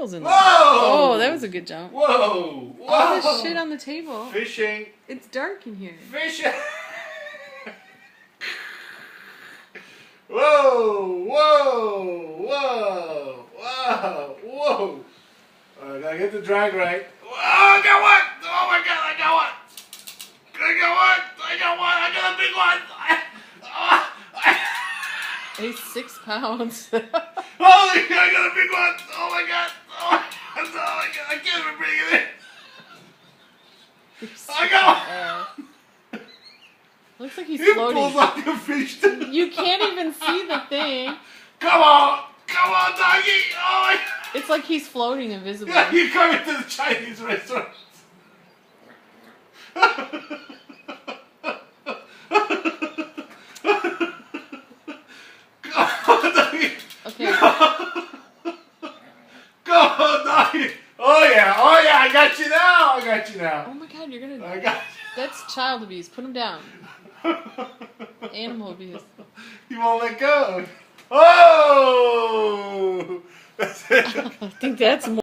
turtles in there. Whoa! Oh, that was a good jump. Whoa! Whoa! All this shit on the table. Fishing. It's dark in here. Fishing. Whoa! Whoa! Whoa! Whoa! Whoa! I gotta get the drag right. Oh, I got one! Oh my god, I got one! I got one! I got one! I got a big one! He's 6 pounds. Holy God, I got a big one! Oh my god! Oh my god! Oh my god! I can't even bring it in! I got one! Looks like he's He floating. pulls like a fish. You can't even see the thing. Come on! Come on, doggy! Oh my god! It's like he's floating invisibly. Yeah, you come into the Chinese restaurant. Okay. Go, doggy! Oh yeah, I got you now! I got you now. Oh my god, you're gonna... I got That's child abuse. Put him down. Animal abuse. You won't let go. Oh! That's it. I think that's more...